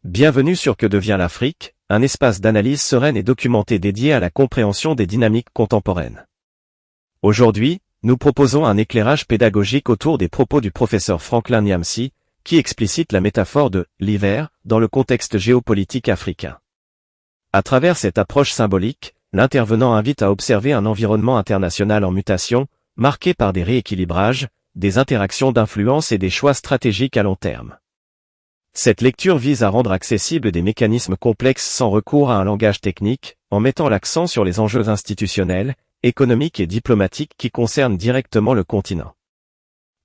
Bienvenue sur Que devient l'Afrique, un espace d'analyse sereine et documentée dédié à la compréhension des dynamiques contemporaines. Aujourd'hui, nous proposons un éclairage pédagogique autour des propos du professeur Franklin Nyamsi, qui explicite la métaphore de « l'hiver » dans le contexte géopolitique africain. À travers cette approche symbolique, l'intervenant invite à observer un environnement international en mutation, marqué par des rééquilibrages, des interactions d'influence et des choix stratégiques à long terme. Cette lecture vise à rendre accessibles des mécanismes complexes sans recours à un langage technique, en mettant l'accent sur les enjeux institutionnels, économiques et diplomatiques qui concernent directement le continent.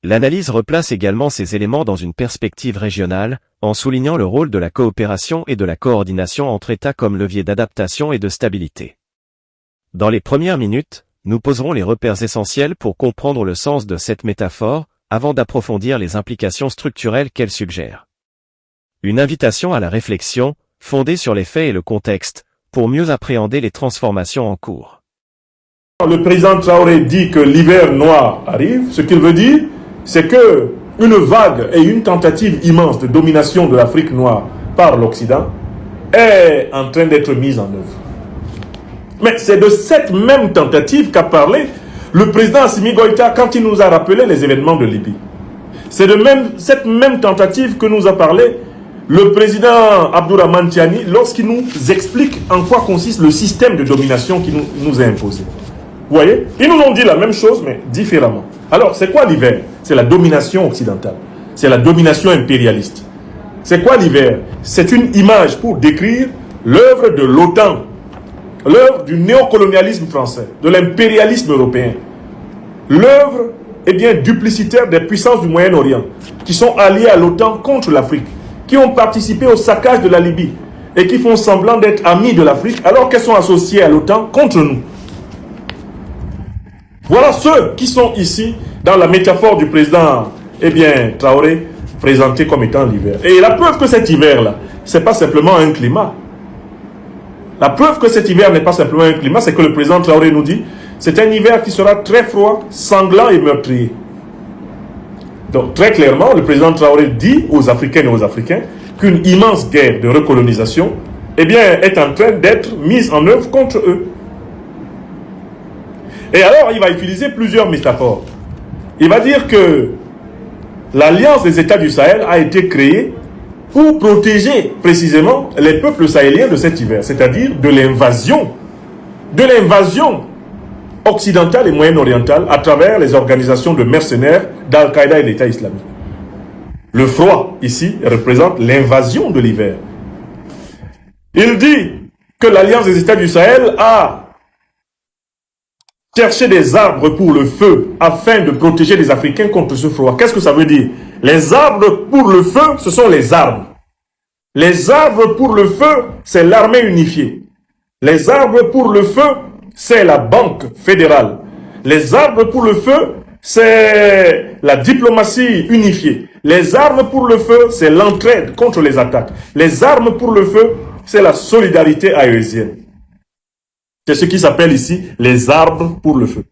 L'analyse replace également ces éléments dans une perspective régionale, en soulignant le rôle de la coopération et de la coordination entre États comme levier d'adaptation et de stabilité. Dans les premières minutes, nous poserons les repères essentiels pour comprendre le sens de cette métaphore, avant d'approfondir les implications structurelles qu'elle suggère. Une invitation à la réflexion, fondée sur les faits et le contexte, pour mieux appréhender les transformations en cours. Le président Traoré dit que l'hiver noir arrive. Ce qu'il veut dire, c'est que une vague et une tentative immense de domination de l'Afrique noire par l'Occident est en train d'être mise en œuvre. Mais c'est de cette même tentative qu'a parlé le président Assimi Goïta quand il nous a rappelé les événements de Libye. C'est de cette même tentative que nous a parlé le président Abdourahmane Tiani lorsqu'il nous explique en quoi consiste le système de domination qui nous est imposé. Vous voyez? Ils nous ont dit la même chose, mais différemment. Alors, c'est quoi l'hiver? C'est la domination occidentale. C'est la domination impérialiste. C'est quoi l'hiver? C'est une image pour décrire l'œuvre de l'OTAN, l'œuvre du néocolonialisme français, de l'impérialisme européen, l'œuvre duplicitaire des puissances du Moyen-Orient qui sont alliées à l'OTAN contre l'Afrique, qui ont participé au saccage de la Libye et qui font semblant d'être amis de l'Afrique alors qu'elles sont associées à l'OTAN contre nous. Voilà ceux qui sont ici dans la métaphore du président Traoré, présenté comme étant l'hiver. Et la preuve que cet hiver-là, ce n'est pas simplement un climat. La preuve que cet hiver n'est pas simplement un climat, c'est que le président Traoré nous dit c'est un hiver qui sera très froid, sanglant et meurtrier. Donc très clairement, le président Traoré dit aux Africaines et aux Africains qu'une immense guerre de recolonisation est en train d'être mise en œuvre contre eux. Et alors, il va utiliser plusieurs métaphores. Il va dire que l'Alliance des États du Sahel a été créée pour protéger précisément les peuples sahéliens de cet hiver, c'est-à-dire de l'invasion occidentale et moyen-orientale à travers les organisations de mercenaires d'Al-Qaïda et l'État islamique. Le froid, ici, représente l'invasion de l'hiver. Il dit que l'Alliance des États du Sahel a cherché des arbres pour le feu afin de protéger les Africains contre ce froid. Qu'est-ce que ça veut dire? Les arbres pour le feu, ce sont les armes. Les arbres pour le feu, c'est l'armée unifiée. Les arbres pour le feu, c'est la Banque fédérale. Les arbres pour le feu, c'est la diplomatie unifiée. Les armes pour le feu, c'est l'entraide contre les attaques. Les armes pour le feu, c'est la solidarité aésienne. C'est ce qui s'appelle ici les arbres pour le feu.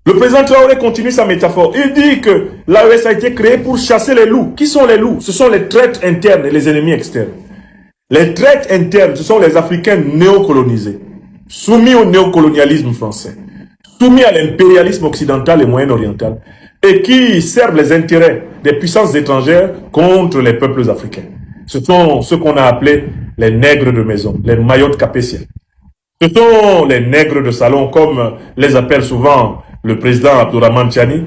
Le président Traoré continue sa métaphore. Il dit que l'AES a été créée pour chasser les loups. Qui sont les loups? Ce sont les traîtres internes et les ennemis externes. Les traîtres internes, ce sont les Africains néocolonisés, soumis au néocolonialisme français, soumis à l'impérialisme occidental et moyen-oriental, et qui servent les intérêts des puissances étrangères contre les peuples africains. Ce sont ceux qu'on a appelés les nègres de maison, les maillots capétiens. Ce sont les nègres de salon, comme les appelle souvent le président Abdourahmane Tiani,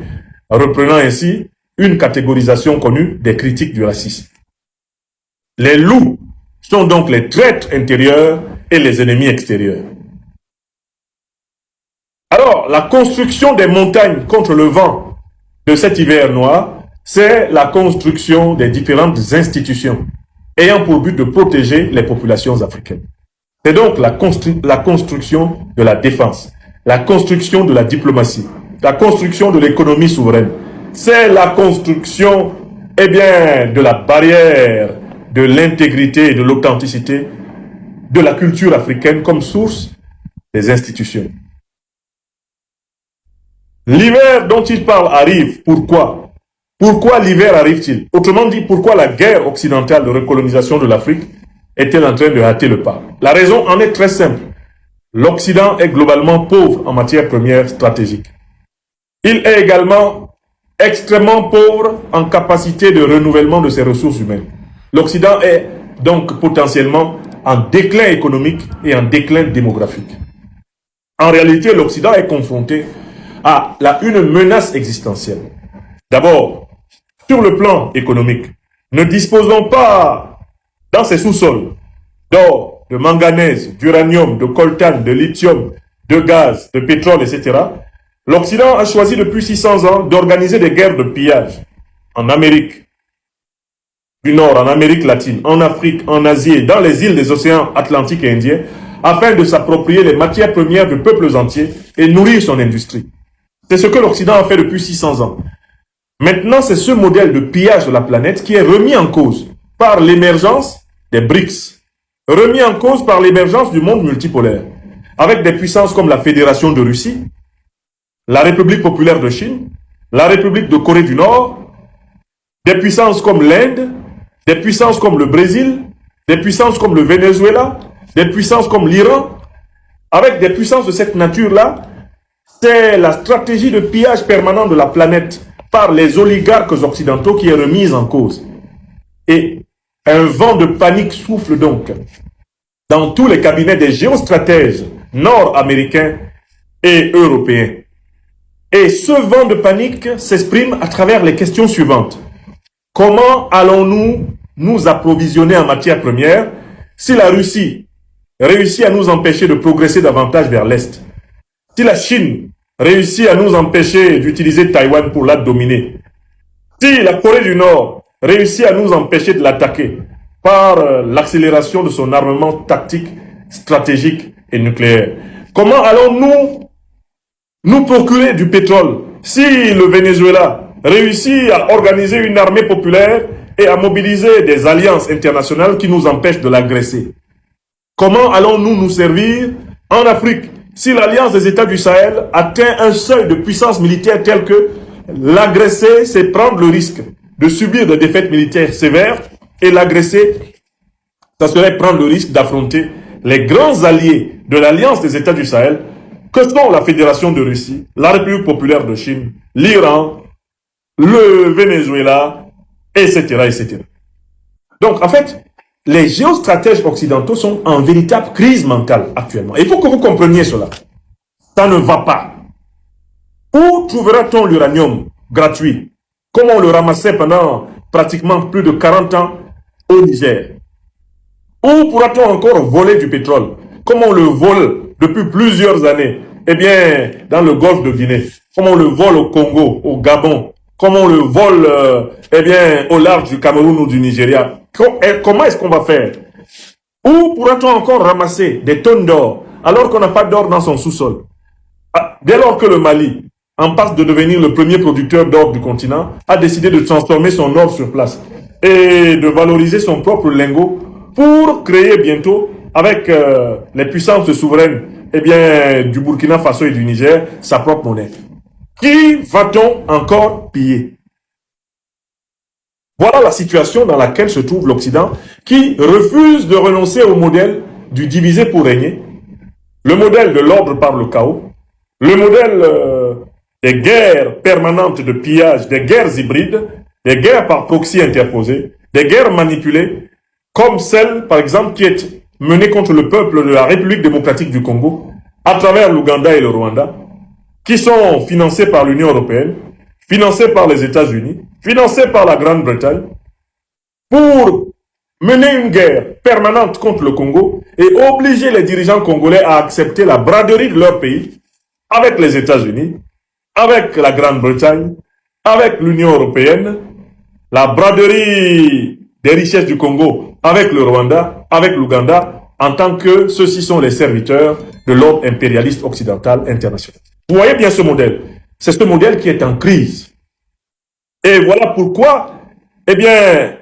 reprenant ainsi une catégorisation connue des critiques du racisme. Les loups sont donc les traîtres intérieurs et les ennemis extérieurs. Alors, la construction des montagnes contre le vent de cet hiver noir, c'est la construction des différentes institutions ayant pour but de protéger les populations africaines. C'est donc la construction de la défense, la construction de la diplomatie, la construction de l'économie souveraine. C'est la construction de la barrière de l'intégrité et de l'authenticité de la culture africaine comme source des institutions. L'hiver dont il parle arrive. Pourquoi? Pourquoi l'hiver arrive-t-il? Autrement dit, pourquoi la guerre occidentale de recolonisation de l'Afrique est-elle en train de hâter le pas? La raison en est très simple. L'Occident est globalement pauvre en matière première stratégique. Il est également extrêmement pauvre en capacité de renouvellement de ses ressources humaines. L'Occident est donc potentiellement en déclin économique et en déclin démographique. En réalité, l'Occident est confronté à une menace existentielle. D'abord, sur le plan économique, ne disposons pas dans ses sous-sols d'or, de manganèse, d'uranium, de coltan, de lithium, de gaz, de pétrole, etc. L'Occident a choisi depuis 600 ans d'organiser des guerres de pillage en Amérique du Nord, en Amérique latine, en Afrique, en Asie et dans les îles des océans Atlantique et Indien, afin de s'approprier les matières premières de peuples entiers et nourrir son industrie. C'est ce que l'Occident a fait depuis 600 ans. Maintenant, c'est ce modèle de pillage de la planète qui est remis en cause par l'émergence des BRICS, remis en cause par l'émergence du monde multipolaire, avec des puissances comme la Fédération de Russie, la République populaire de Chine, la République de Corée du Nord, des puissances comme l'Inde, des puissances comme le Brésil, des puissances comme le Venezuela, des puissances comme l'Iran. Avec des puissances de cette nature-là, c'est la stratégie de pillage permanent de la planète par les oligarques occidentaux qui est remise en cause. Et un vent de panique souffle donc dans tous les cabinets des géostratèges nord-américains et européens. Et ce vent de panique s'exprime à travers les questions suivantes. Comment allons-nous nous approvisionner en matières premières si la Russie réussit à nous empêcher de progresser davantage vers l'Est? Si la Chine réussit à nous empêcher d'utiliser Taïwan pour la dominer? Si la Corée du Nord réussit à nous empêcher de l'attaquer par l'accélération de son armement tactique, stratégique et nucléaire? Comment allons-nous nous procurer du pétrole si le Venezuela réussit à organiser une armée populaire et à mobiliser des alliances internationales qui nous empêchent de l'agresser? Comment allons-nous nous servir en Afrique si l'alliance des États du Sahel atteint un seuil de puissance militaire tel que l'agresser, c'est prendre le risque de subir des défaites militaires sévères, et l'agresser, ça serait prendre le risque d'affronter les grands alliés de l'alliance des États du Sahel, que sont la Fédération de Russie, la République populaire de Chine, l'Iran, le Venezuela, etc., etc. Donc, en fait, les géostratèges occidentaux sont en véritable crise mentale actuellement. Il faut que vous compreniez cela. Ça ne va pas. Où trouvera-t-on l'uranium gratuit, comme on le ramassait pendant pratiquement plus de 40 ans au Niger? Où pourra-t-on encore voler du pétrole, comme on le vole depuis plusieurs années, eh bien, dans le golfe de Guinée, comme on le vole au Congo, au Gabon, comme on le vole, eh bien, au large du Cameroun ou du Nigeria? Comment est-ce qu'on va faire? Où pourra-t-on encore ramasser des tonnes d'or, alors qu'on n'a pas d'or dans son sous-sol? Dès lors que le Mali, en passe de devenir le premier producteur d'or du continent, a décidé de transformer son or sur place et de valoriser son propre lingot pour créer bientôt, avec les puissances souveraines, eh bien, du Burkina Faso et du Niger, sa propre monnaie. Qui va-t-on encore piller? Voilà la situation dans laquelle se trouve l'Occident, qui refuse de renoncer au modèle du diviser pour régner, le modèle de l'ordre par le chaos, le modèle des guerres permanentes de pillage, des guerres hybrides, des guerres par proxy interposées, des guerres manipulées, comme celle, par exemple, qui est menée contre le peuple de la République démocratique du Congo, à travers l'Ouganda et le Rwanda, qui sont financés par l'Union européenne, financés par les États-Unis, financés par la Grande-Bretagne, pour mener une guerre permanente contre le Congo et obliger les dirigeants congolais à accepter la braderie de leur pays avec les États-Unis, avec la Grande-Bretagne, avec l'Union européenne, la braderie des richesses du Congo avec le Rwanda, avec l'Ouganda, en tant que ceux-ci sont les serviteurs de l'ordre impérialiste occidental international. Vous voyez bien ce modèle. C'est ce modèle qui est en crise. Et voilà pourquoi, eh bien,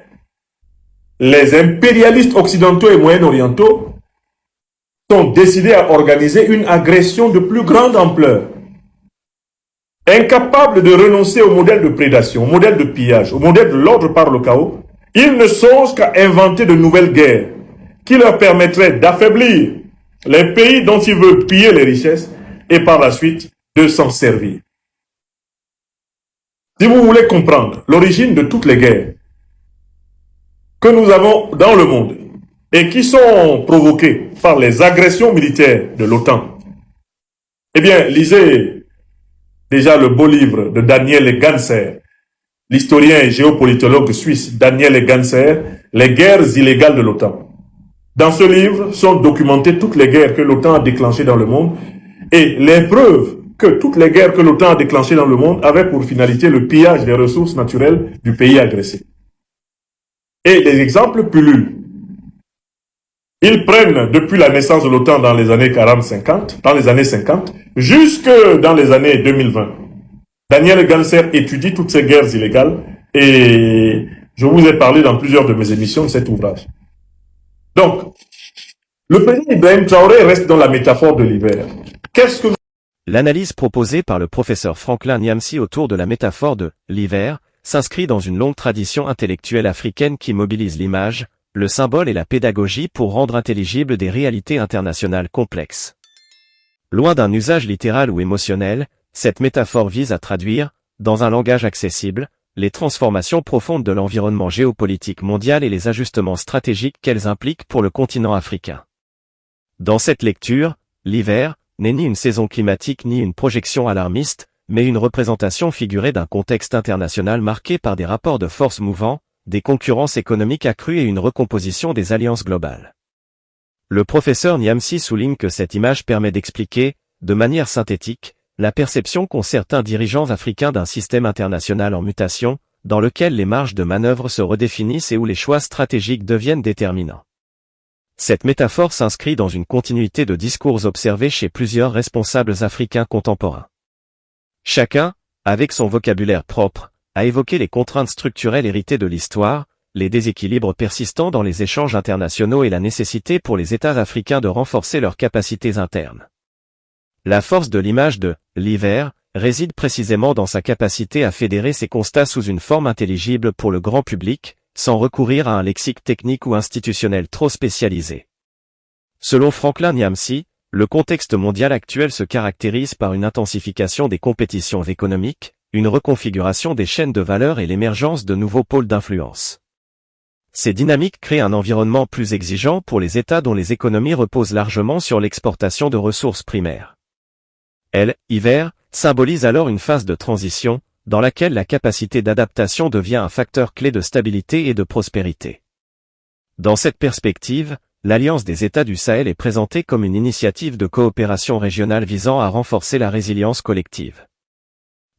les impérialistes occidentaux et moyen-orientaux sont décidés à organiser une agression de plus grande ampleur. Incapables de renoncer au modèle de prédation, au modèle de pillage, au modèle de l'ordre par le chaos, ils ne songent qu'à inventer de nouvelles guerres qui leur permettraient d'affaiblir les pays dont ils veulent piller les richesses et par la suite de s'en servir. Si vous voulez comprendre l'origine de toutes les guerres que nous avons dans le monde et qui sont provoquées par les agressions militaires de l'OTAN, eh bien, lisez déjà le beau livre de Daniel Ganser, l'historien et géopolitologue suisse Daniel Ganser, Les guerres illégales de l'OTAN. Dans ce livre sont documentées toutes les guerres que l'OTAN a déclenchées dans le monde et les preuves que toutes les guerres que l'OTAN a déclenchées dans le monde avaient pour finalité le pillage des ressources naturelles du pays agressé. Et les exemples pullulent. Ils prennent depuis la naissance de l'OTAN dans les années 40-50, dans les années 50, jusque dans les années 2020. Daniel Ganser étudie toutes ces guerres illégales et je vous ai parlé dans plusieurs de mes émissions de cet ouvrage. Donc, le président Ibrahim Traoré reste dans la métaphore de l'hiver. Qu'est-ce que... L'analyse proposée par le professeur Franklin Nyamsi autour de la métaphore de l'hiver s'inscrit dans une longue tradition intellectuelle africaine qui mobilise l'image, le symbole et la pédagogie pour rendre intelligibles des réalités internationales complexes. Loin d'un usage littéral ou émotionnel, cette métaphore vise à traduire, dans un langage accessible, les transformations profondes de l'environnement géopolitique mondial et les ajustements stratégiques qu'elles impliquent pour le continent africain. Dans cette lecture, l'hiver n'est ni une saison climatique ni une projection alarmiste, mais une représentation figurée d'un contexte international marqué par des rapports de force mouvants, des concurrences économiques accrues et une recomposition des alliances globales. Le professeur Nyamsi souligne que cette image permet d'expliquer, de manière synthétique, la perception qu'ont certains dirigeants africains d'un système international en mutation, dans lequel les marges de manœuvre se redéfinissent et où les choix stratégiques deviennent déterminants. Cette métaphore s'inscrit dans une continuité de discours observés chez plusieurs responsables africains contemporains. Chacun, avec son vocabulaire propre, a évoqué les contraintes structurelles héritées de l'histoire, les déséquilibres persistants dans les échanges internationaux et la nécessité pour les États africains de renforcer leurs capacités internes. La force de l'image de l'hiver réside précisément dans sa capacité à fédérer ces constats sous une forme intelligible pour le grand public, sans recourir à un lexique technique ou institutionnel trop spécialisé. Selon Franklin Nyamsi, le contexte mondial actuel se caractérise par une intensification des compétitions économiques, une reconfiguration des chaînes de valeur et l'émergence de nouveaux pôles d'influence. Ces dynamiques créent un environnement plus exigeant pour les États dont les économies reposent largement sur l'exportation de ressources primaires. L'hiver symbolise alors une phase de transition, dans laquelle la capacité d'adaptation devient un facteur clé de stabilité et de prospérité. Dans cette perspective, l'Alliance des États du Sahel est présentée comme une initiative de coopération régionale visant à renforcer la résilience collective.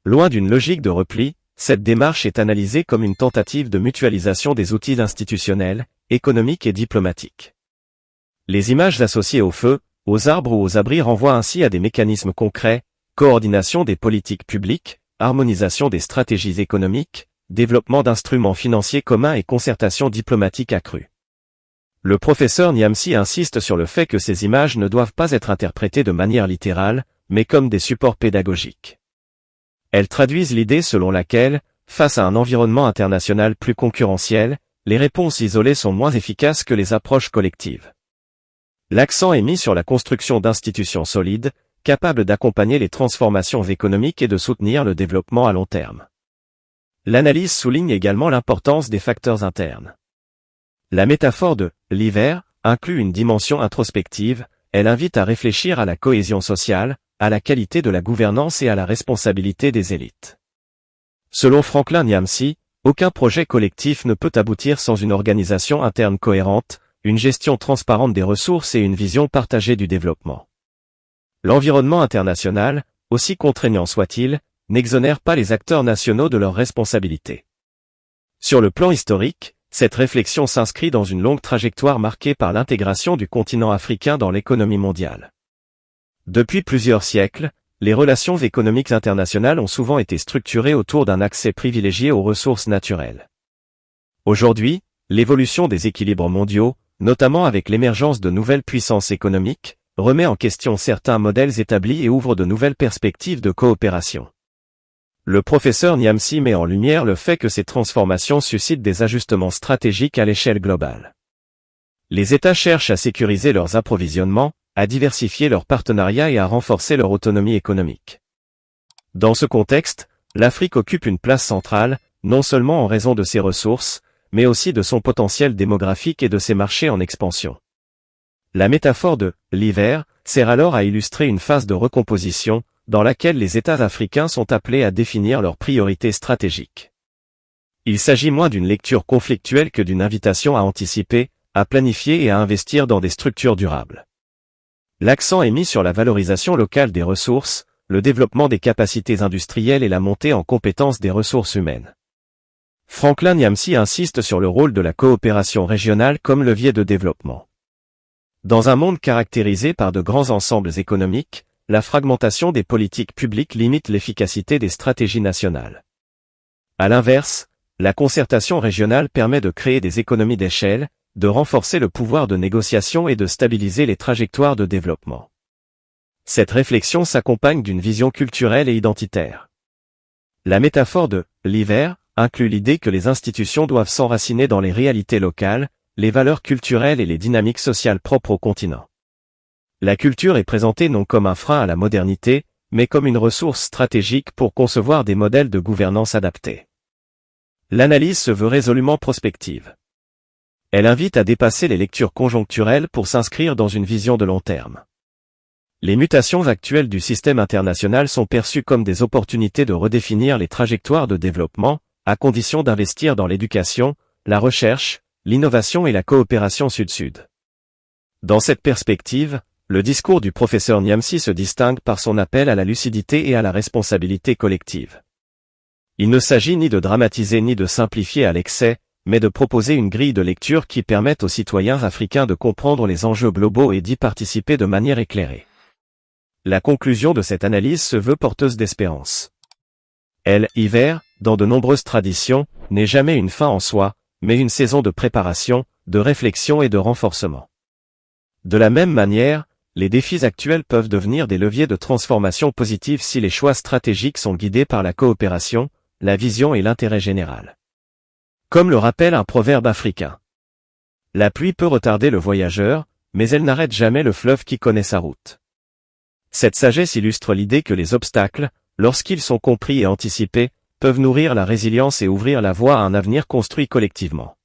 Loin d'une logique de repli, cette démarche est analysée comme une tentative de mutualisation des outils institutionnels, économiques et diplomatiques. Les images associées au feu, aux arbres ou aux abris renvoient ainsi à des mécanismes concrets, coordination des politiques publiques, harmonisation des stratégies économiques, développement d'instruments financiers communs et concertation diplomatique accrue. Le professeur Nyamsi insiste sur le fait que ces images ne doivent pas être interprétées de manière littérale, mais comme des supports pédagogiques. Elles traduisent l'idée selon laquelle, face à un environnement international plus concurrentiel, les réponses isolées sont moins efficaces que les approches collectives. L'accent est mis sur la construction d'institutions solides, capables d'accompagner les transformations économiques et de soutenir le développement à long terme. L'analyse souligne également l'importance des facteurs internes. La métaphore de l'hiver inclut une dimension introspective, elle invite à réfléchir à la cohésion sociale, à la qualité de la gouvernance et à la responsabilité des élites. Selon Franklin Nyamsi, aucun projet collectif ne peut aboutir sans une organisation interne cohérente, une gestion transparente des ressources et une vision partagée du développement. L'environnement international, aussi contraignant soit-il, n'exonère pas les acteurs nationaux de leurs responsabilités. Sur le plan historique, cette réflexion s'inscrit dans une longue trajectoire marquée par l'intégration du continent africain dans l'économie mondiale. Depuis plusieurs siècles, les relations économiques internationales ont souvent été structurées autour d'un accès privilégié aux ressources naturelles. Aujourd'hui, l'évolution des équilibres mondiaux, notamment avec l'émergence de nouvelles puissances économiques, remet en question certains modèles établis et ouvre de nouvelles perspectives de coopération. Le professeur Niamsi met en lumière le fait que ces transformations suscitent des ajustements stratégiques à l'échelle globale. Les États cherchent à sécuriser leurs approvisionnements, à diversifier leurs partenariats et à renforcer leur autonomie économique. Dans ce contexte, l'Afrique occupe une place centrale, non seulement en raison de ses ressources, mais aussi de son potentiel démographique et de ses marchés en expansion. La métaphore de « l'hiver » sert alors à illustrer une phase de recomposition, dans laquelle les États africains sont appelés à définir leurs priorités stratégiques. Il s'agit moins d'une lecture conflictuelle que d'une invitation à anticiper, à planifier et à investir dans des structures durables. L'accent est mis sur la valorisation locale des ressources, le développement des capacités industrielles et la montée en compétence des ressources humaines. Franklin Niamsi insiste sur le rôle de la coopération régionale comme levier de développement. Dans un monde caractérisé par de grands ensembles économiques, la fragmentation des politiques publiques limite l'efficacité des stratégies nationales. À l'inverse, la concertation régionale permet de créer des économies d'échelle, de renforcer le pouvoir de négociation et de stabiliser les trajectoires de développement. Cette réflexion s'accompagne d'une vision culturelle et identitaire. La métaphore de « l'hiver » inclut l'idée que les institutions doivent s'enraciner dans les réalités locales, les valeurs culturelles et les dynamiques sociales propres au continent. La culture est présentée non comme un frein à la modernité, mais comme une ressource stratégique pour concevoir des modèles de gouvernance adaptés. L'analyse se veut résolument prospective. Elle invite à dépasser les lectures conjoncturelles pour s'inscrire dans une vision de long terme. Les mutations actuelles du système international sont perçues comme des opportunités de redéfinir les trajectoires de développement, à condition d'investir dans l'éducation, la recherche, l'innovation et la coopération sud-sud. Dans cette perspective, le discours du professeur Niamsi se distingue par son appel à la lucidité et à la responsabilité collective. Il ne s'agit ni de dramatiser ni de simplifier à l'excès, mais de proposer une grille de lecture qui permette aux citoyens africains de comprendre les enjeux globaux et d'y participer de manière éclairée. La conclusion de cette analyse se veut porteuse d'espérance. L'hiver, dans de nombreuses traditions, n'est jamais une fin en soi, mais une saison de préparation, de réflexion et de renforcement. De la même manière, les défis actuels peuvent devenir des leviers de transformation positive si les choix stratégiques sont guidés par la coopération, la vision et l'intérêt général. Comme le rappelle un proverbe africain. La pluie peut retarder le voyageur, mais elle n'arrête jamais le fleuve qui connaît sa route. Cette sagesse illustre l'idée que les obstacles, lorsqu'ils sont compris et anticipés, peuvent nourrir la résilience et ouvrir la voie à un avenir construit collectivement.